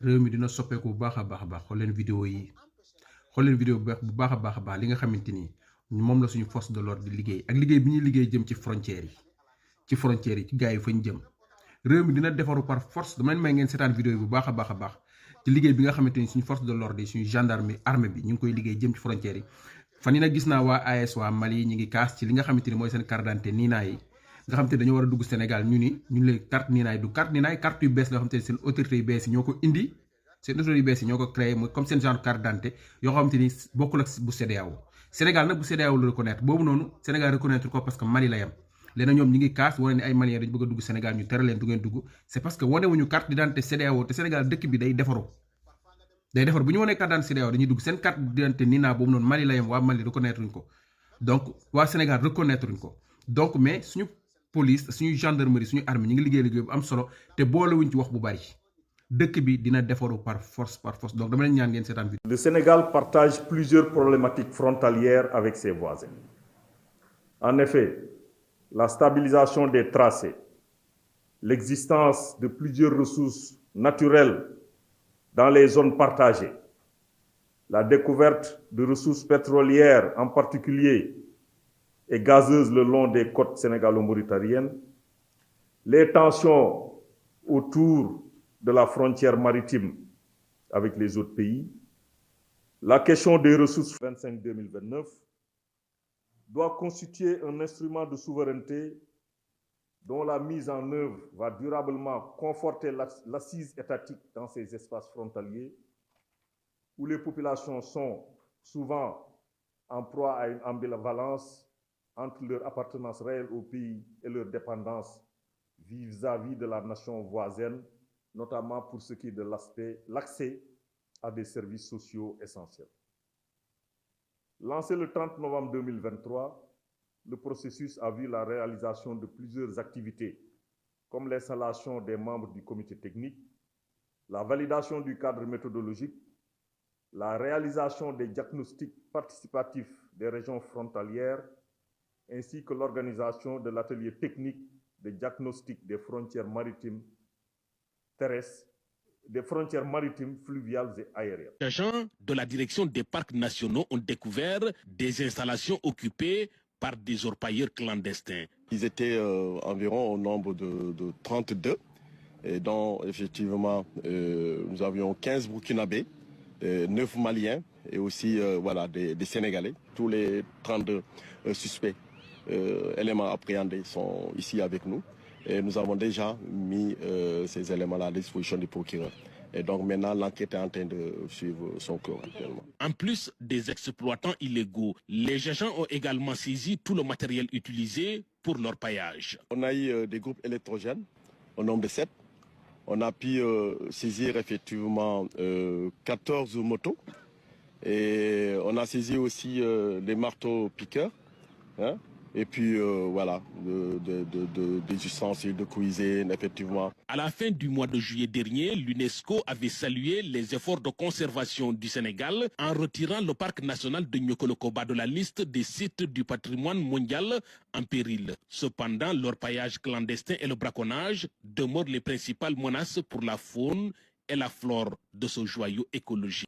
réew mi dina soppeeku bu baax a baax a baax xool leen vidéo yi xool leen vidéo bu baax a baax li nga xamante ni moom la suñu force de l'ordre di liggéey ak liggéey bi ñuy liggéey jëm ci frontières yi ci gars yi fañ jëm réew mi dina defaru par force dama leen may ngeen seetaan vidéo yi bu baax a baax ci liggéey bi nga xamante ni suñu force de l'ordre yi suñu gendarme armée bi ñu ngi koy liggéey jëm ci frontières yi fan yi nag gis naa waa AS waa Mali ñi ngi kaas ci li nga xamante ni mooy seen carte d'identité Nina yi nga xamante ni dañoo war a dugg Sénégal ñu leen carte Nina yi du carte Nina yi carte yu bees la xamante ni seen autorité yu bees yi ñoo ko indi seen autorité yu bees yi ñoo ko créé mooy comme seen genre carte d'identité yoo xamante ni bokkul ak bu CEDEAO Sénégal nag bu CEDEAO la reconnaître boobu noonu Sénégal reconnaître ko parce que Mali la yam léegi ñoom ñi ngi kaas wane ne ay Maliens dañu bëgg a dugg Sénégal ñu tere leen du ngeen dugg c'est parce que wane wuñu carte d'identité CEDEAO te Sénégal dëkk bi day defaru bu ñu wanee carte d'identité CEDEAO dañuy dugg seen carte d'identité Nina boobu noonu Mali la yam waa Mali reconnaître uñ ko donc waa Sénégal reconnaître uñ ko donc mais suñu police suñu gendarmerie suñu armée ñi ngi liggéey bu am solo te boolewuñ ci wax bu bari dëkk bi dina defaru par force donc dama leen ñaan ngeen seetaan bi. Le Sénégal partage plusieurs problématiques frontalières avec ses voisins. En effet, la stabilisation des tracés, l'existence de plusieurs ressources naturelles dans les zones partagées, la découverte de ressources pétrolières en particulier et gazeuses le long des côtes sénégalo-mauritaniennes, les tensions autour de la frontière maritime avec les autres pays, la question des ressources 25-2029 doit constituer un instrument de souveraineté dont la mise en œuvre va durablement conforter l'assise étatique dans ces espaces frontaliers où les populations sont souvent en proie à une ambivalence entre leur appartenance réelle au pays et leur dépendance vis-à-vis de la nation voisine, notamment pour ce qui est de l'accès à des services sociaux essentiels. Lancé le 30 novembre 2023, le processus a vu la réalisation de plusieurs activités, comme l'installation des membres du comité technique, la validation du cadre méthodologique, la réalisation des diagnostics participatifs des régions frontalières, ainsi que l'organisation de l'atelier technique de diagnostic des frontières maritimes terrestres, des frontières maritimes, fluviales et aériennes. Les agents de la direction des parcs nationaux ont découvert des installations occupées par des orpailleurs clandestins. Ils étaient environ au nombre de 32, et dont effectivement nous avions 15 Burkinabés, 9 Maliens et aussi voilà, des Sénégalais. Tous les 32 suspects éléments appréhendés sont ici avec nous. Et nous avons déjà mis ces éléments-là à disposition du procureur. Et donc maintenant, l'enquête est en train de suivre son cours actuellement. En plus des exploitants illégaux, les agents ont également saisi tout le matériel utilisé pour leur paillage. On a eu des groupes électrogènes au nombre de 7. On a pu saisir effectivement 14 motos. Et on a saisi aussi des marteaux piqueurs. Hein? Et puis voilà, des ustensiles de cuisine, effectivement. À la fin du mois de juillet dernier, l'UNESCO avait salué les efforts de conservation du Sénégal en retirant le parc national de Niokolo-Koba de la liste des sites du patrimoine mondial en péril. Cependant, l'orpaillage clandestin et le braconnage demeurent les principales menaces pour la faune et la flore de ce joyau écologique.